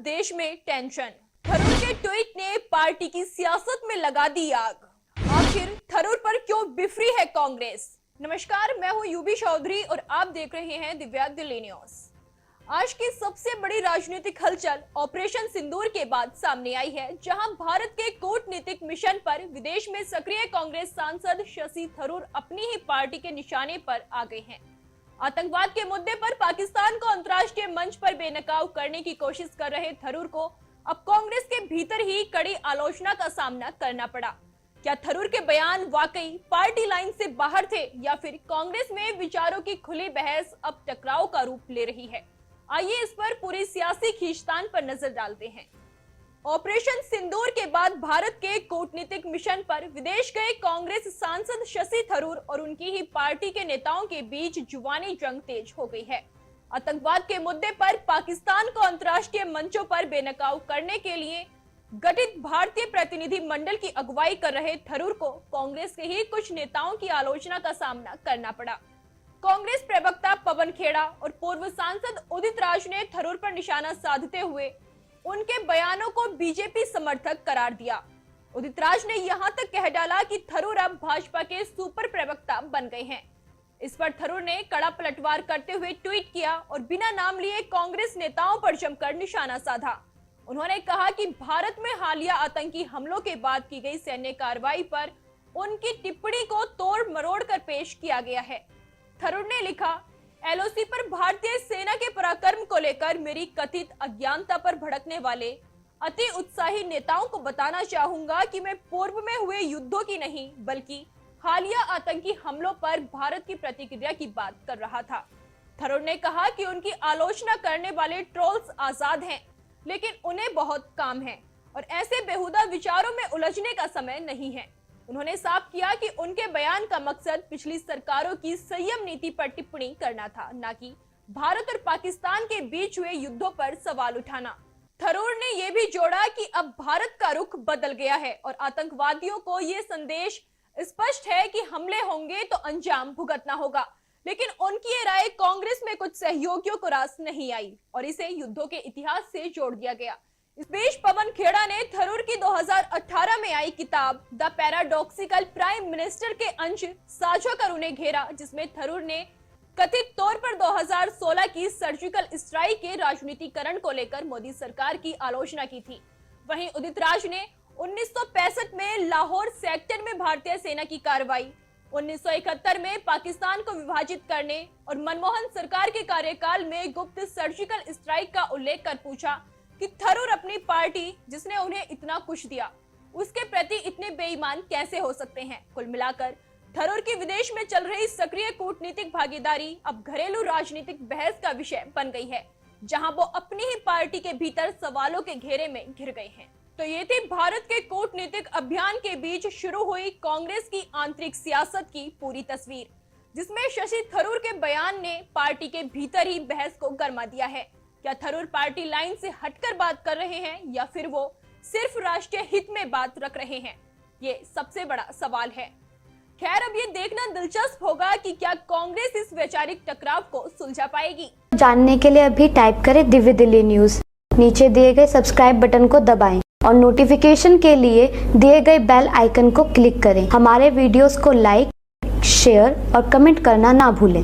देश में टेंशन। थरूर के ट्वीट ने पार्टी की सियासत में लगा दी आग। आखिर थरूर पर क्यों बिफरी है कांग्रेस? नमस्कार, मैं हूं यूबी चौधरी और आप देख रहे हैं दिव्या दिल्ली न्यूज। आज की सबसे बड़ी राजनीतिक हलचल ऑपरेशन सिंदूर के बाद सामने आई है, जहां भारत के कूटनीतिक मिशन पर विदेश में सक्रिय कांग्रेस सांसद शशि थरूर अपनी ही पार्टी के निशाने पर आ गए हैं। आतंकवाद के मुद्दे पर पाकिस्तान को अंतर्राष्ट्रीय मंच पर बेनकाब करने की कोशिश कर रहे थरूर को अब कांग्रेस के भीतर ही कड़ी आलोचना का सामना करना पड़ा। क्या थरूर के बयान वाकई पार्टी लाइन से बाहर थे या फिर कांग्रेस में विचारों की खुली बहस अब टकराव का रूप ले रही है? आइए इस पर पूरी सियासी खींचतान पर नजर डालते हैं। ऑपरेशन सिंदूर के बाद भारत के कूटनीतिक मिशन पर विदेश गए कांग्रेस सांसद शशि थरूर और उनकी ही पार्टी के नेताओं के बीच जुबानी जंग तेज हो गई है। आतंकवाद के मुद्दे पर पाकिस्तान को अंतर्राष्ट्रीय मंचों पर बेनकाब करने के लिए गठित भारतीय प्रतिनिधि मंडल की अगुवाई कर रहे थरूर को कांग्रेस के ही कुछ नेताओं की आलोचना का सामना करना पड़ा। कांग्रेस प्रवक्ता पवन खेड़ा और पूर्व सांसद उदित राज ने थरूर पर निशाना साधते हुए उनके बयानों को बीजेपी समर्थक करार दिया। उदित राज ने यहां तक कह डाला कि थरूर अब भाजपा के सुपर प्रवक्ता बन गए हैं। इस पर थरूर ने कड़ा पलटवार करते हुए ट्वीट किया और बिना नाम लिए कांग्रेस नेताओं पर जमकर निशाना साधा। उन्होंने कहा कि भारत में हालिया आतंकी हमलों के बाद की गई सैन्य कार्रवाई पर उनकी टिप्पणी को तोड़ मरोड़ कर पेश किया गया है। थरूर ने लिखा, एलओसी पर भारतीय सेना के पराक्रम को लेकर मेरी कथित अज्ञानता पर भड़कने वाले अति उत्साही नेताओं को बताना चाहूंगा कि मैं पूर्व में हुए युद्धों की नहीं बल्कि हालिया आतंकी हमलों पर भारत की प्रतिक्रिया की बात कर रहा था। थरूर ने कहा कि उनकी आलोचना करने वाले ट्रोल्स आजाद हैं, लेकिन उन्हें बहुत काम है और ऐसे बेहुदा विचारों में उलझने का समय नहीं है। उन्होंने साफ किया कि उनके बयान का मकसद पिछली सरकारों की संयम नीति पर टिप्पणी करना था, न कि भारत और पाकिस्तान के बीच हुए युद्धों पर सवाल उठाना। थरूर ने यह भी जोड़ा कि अब भारत का रुख बदल गया है और आतंकवादियों को ये संदेश स्पष्ट है कि हमले होंगे तो अंजाम भुगतना होगा। लेकिन उनकी ये राय कांग्रेस में कुछ सहयोगियों को रास नहीं आई और इसे युद्धों के इतिहास से जोड़ दिया गया। इस बीच पवन खेड़ा ने थरूर की 2018 में आई किताब द पैराडॉक्सिकल प्राइम मिनिस्टर के अंश साझा कर उन्हें घेरा, जिसमें थरूर ने कथित तौर पर 2016 की सर्जिकल स्ट्राइक के राजनीतिकरण को लेकर मोदी सरकार की आलोचना की थी। वहीं उदित राज ने 1965 में लाहौर सेक्टर में भारतीय सेना की कार्रवाई, 1971 में पाकिस्तान को विभाजित करने और मनमोहन सरकार के कार्यकाल में गुप्त सर्जिकल स्ट्राइक का उल्लेख कर पूछा कि थरूर अपनी पार्टी जिसने उन्हें इतना कुछ दिया उसके प्रति इतने बेईमान कैसे हो सकते हैं। कुल मिलाकर थरूर की विदेश में चल रही सक्रिय कूटनीतिक भागीदारी अब घरेलू राजनीतिक बहस का विषय बन गई है, जहां वो अपनी ही पार्टी के भीतर सवालों के घेरे में घिर गए हैं। तो ये थी भारत के कूटनीतिक अभियान के बीच शुरू हुई कांग्रेस की आंतरिक सियासत की पूरी तस्वीर, जिसमें शशि थरूर के बयान ने पार्टी के भीतर ही बहस को गरमा दिया है। क्या थरूर पार्टी लाइन से हटकर बात कर रहे हैं या फिर वो सिर्फ राष्ट्रीय हित में बात रख रहे हैं? ये सबसे बड़ा सवाल है। खैर, अब ये देखना दिलचस्प होगा कि क्या कांग्रेस इस वैचारिक टकराव को सुलझा पाएगी। जानने के लिए अभी टाइप करें दिव्य दिल्ली न्यूज, नीचे दिए गए सब्सक्राइब बटन को दबाएं और नोटिफिकेशन के लिए दिए गए बेल आइकन को क्लिक करें। हमारे वीडियोस को लाइक, शेयर और कमेंट करना ना भूलें।